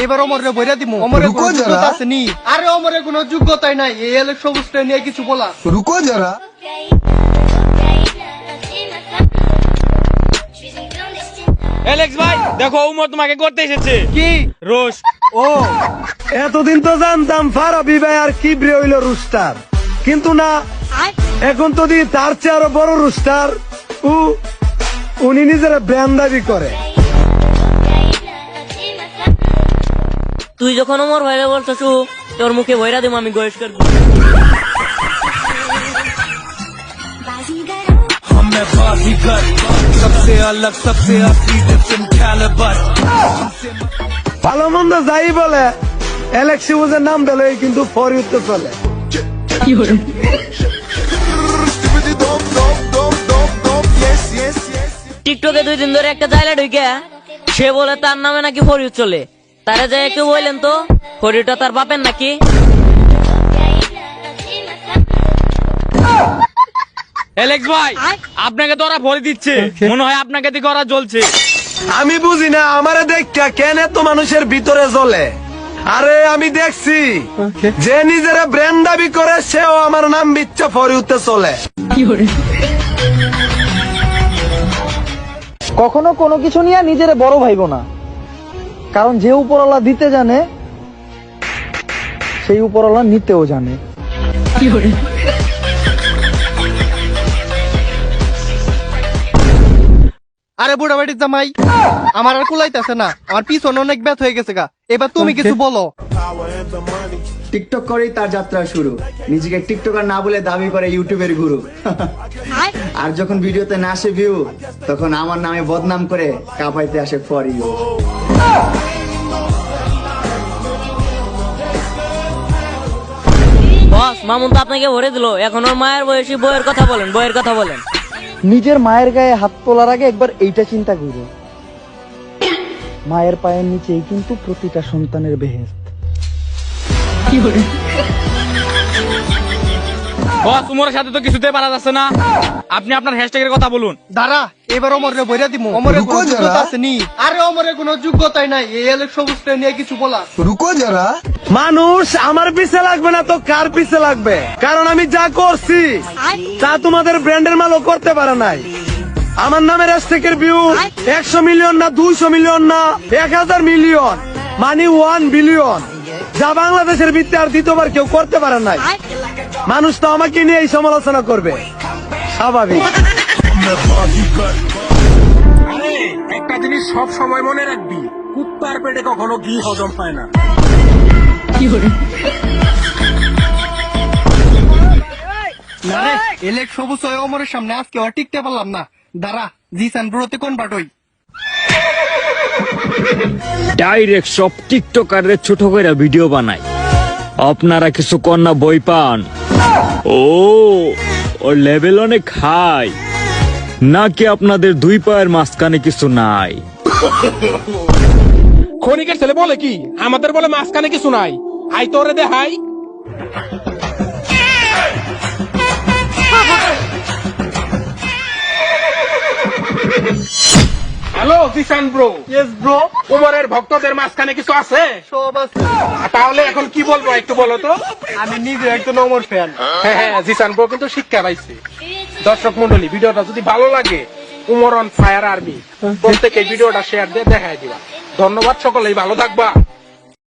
এবার অমরে বইরা দিমু। অমরে কোনো যোগ্যতা আছে নি? আরে অমরে কোনো যোগ্যতাই নাই, এই এলে সবুজ নিয়ে কিছু বলা। रुको जरा। এলেক্স ভাই দেখো উমর তোমাকে করতে এসেছে কি রোশ। ও এতদিন তো জানতাম ফারাবি ভাই আর কিবরে হইল রুস্টার, কিন্তু না, এখন তো দি তার চেয়ে আরো বড় রুস্টার। উনি নিজের ব্র্যান্ড দাবি করে। তুই যখন ওমর ভাইরা বলছো তোর মুখে ভৈরা দিম আমি বহিষ্কার ভালো মন্দ যাই বলে অ্যালেক্সি বুঝের নাম দিলে কিন্তু ফর ইউতে চলে। টিকটকে 2 দিন ধরে একটা জায়গা ঢুকে সে বলে তার নামে নাকি ফরিউ চলে। তারা যায় কেউ বললেন তো ফরিউটা তার বাপের নাকি? এলেক্স ভাই আপনাকে তো ওরা ভরে দিচ্ছে, মনে হয় আপনাকে দিকে ওরা জ্বলছে। আমি বুঝি না আমারে দেখা কেন এত মানুষের ভিতরে জ্বলে। আরে আমি দেখছি যে নিজের ব্র্যান্ড দাবি করে সেও আমার নাম বিচ্ছে ফর ইউতে চলে। কখনো কোনো কিছু নিয়ে নিজের বড় ভাইবো না, কারণ যে উপরওয়ালা দিতে জানে সেই উপরওয়ালা নিতেও জানে। আরে বুড়া বাড়ির জামাই, আমার আর কুলাইতেছে না, আমার পিছনে অনেক ব্যথ হয়ে গেছে গা। এবার তুমি কিছু বলো। টিকটক করেই তার যাত্রা শুরু, নিজেকে টিকটকার না বলে দাবি করে ইউটিউবের গুরু। আর যখন ভিডিওতে না আসে ভিউ, তখন আমার নামে বদনাম করে কাপাইতে আসে ফর ইউ। বস মামুন তো আপনাকে ভরে দিল, এখন ওর মায়ের বয়সী বইয়ের কথা বলেন, বইয়ের কথা বলেন। নিজের মায়ের গায়ে হাত তোলার আগে একবার এইটা চিন্তা করো, মায়ের পায়ের নিচেই কিন্তু প্রতিটা সন্তানের বেহেশত। বস উমরের সাথে তো কিছুতে পারা যাচ্ছে না, আপনি আপনার হ্যাশট্যাগের কথা বলুন। দাঁড়া, এবার অমরে বইরা দিমু। অমরে কোনো যোগ্যতা আছে নি? আরে অমরে কোনো যোগ্যতাই নাই, এই এলে সবুজ নিয়ে কিছু বলা। रुको जरा। মানুষ আমার পিছে লাগবে না তো কার পিছে লাগবে? কারণ আমি যা করছি তা তোমাদের ব্র্যান্ডের মালও করতে পারে নাই। আমার নামের হ্যাশট্যাগের ভিউ 100 মিলিয়ন না, 200 মিলিয়ন না, 1000 মিলিয়ন, মানে 1 বিলিয়ন, যা বাংলাদেশের ভিত্তি আর দ্বিতীয়বার কেউ করতে পারে নাই। মানুষ তো আমাকে নিয়ে এই সমালোচনা করবে, স্বাভাবিক। আরে একটা জিনিস সব সময় মনে রাখবি, কুত্তার পেটে কখনো ঘি হজম হয় না। না রে, এলেক সবুজ হয়ে অমরের সামনে আজকে আর টিকতে পারলাম না। দাঁড়া, জিসান ব্রোতে কনভার্ট হই। ডাইরেক্ট সব টিকটকারদের ছোট করে ভিডিও বানায়, আপনারা কিছু কন্যা বই পান। ওর লেভেল অনেক হাই নাকি? আপনাদের 2 পায়ের মাঝখানে কিছু নাই? ক্ষণিকের ছেলে বলে কি আমাদের বলে মাঝখানে কিছু নাই। আই তোরে দে হাই। Hello Zishan bro. Yes bro. উমরের ভক্তদের মাঝখানে কিছু আছে? সব আছে। তাহলে এখন কি বলবো একটু বলো তো। আমি নিজে একজন অমর ফ্যান। হ্যাঁ জিসান ব্রো কিন্তু শিক্ষা পাইছে। দর্শক মন্ডলী, ভিডিওটা যদি ভালো লাগে, উমর অন ফায়ার আর্মি প্রত্যেকে ভিডিওটা শেয়ার দিয়ে দেখায় দিবা। ধন্যবাদ, সকলেই ভালো থাকবা।